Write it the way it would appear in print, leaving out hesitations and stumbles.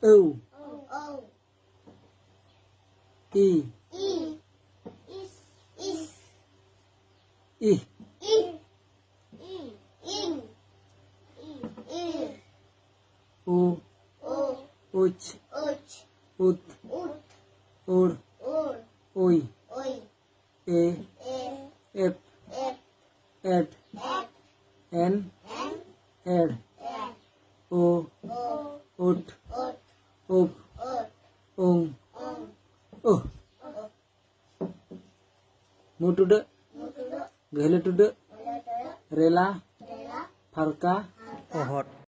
âu y i u uch ut ur ui e ep ed en ed o ut up mu tuda gele tuda rela farka ohot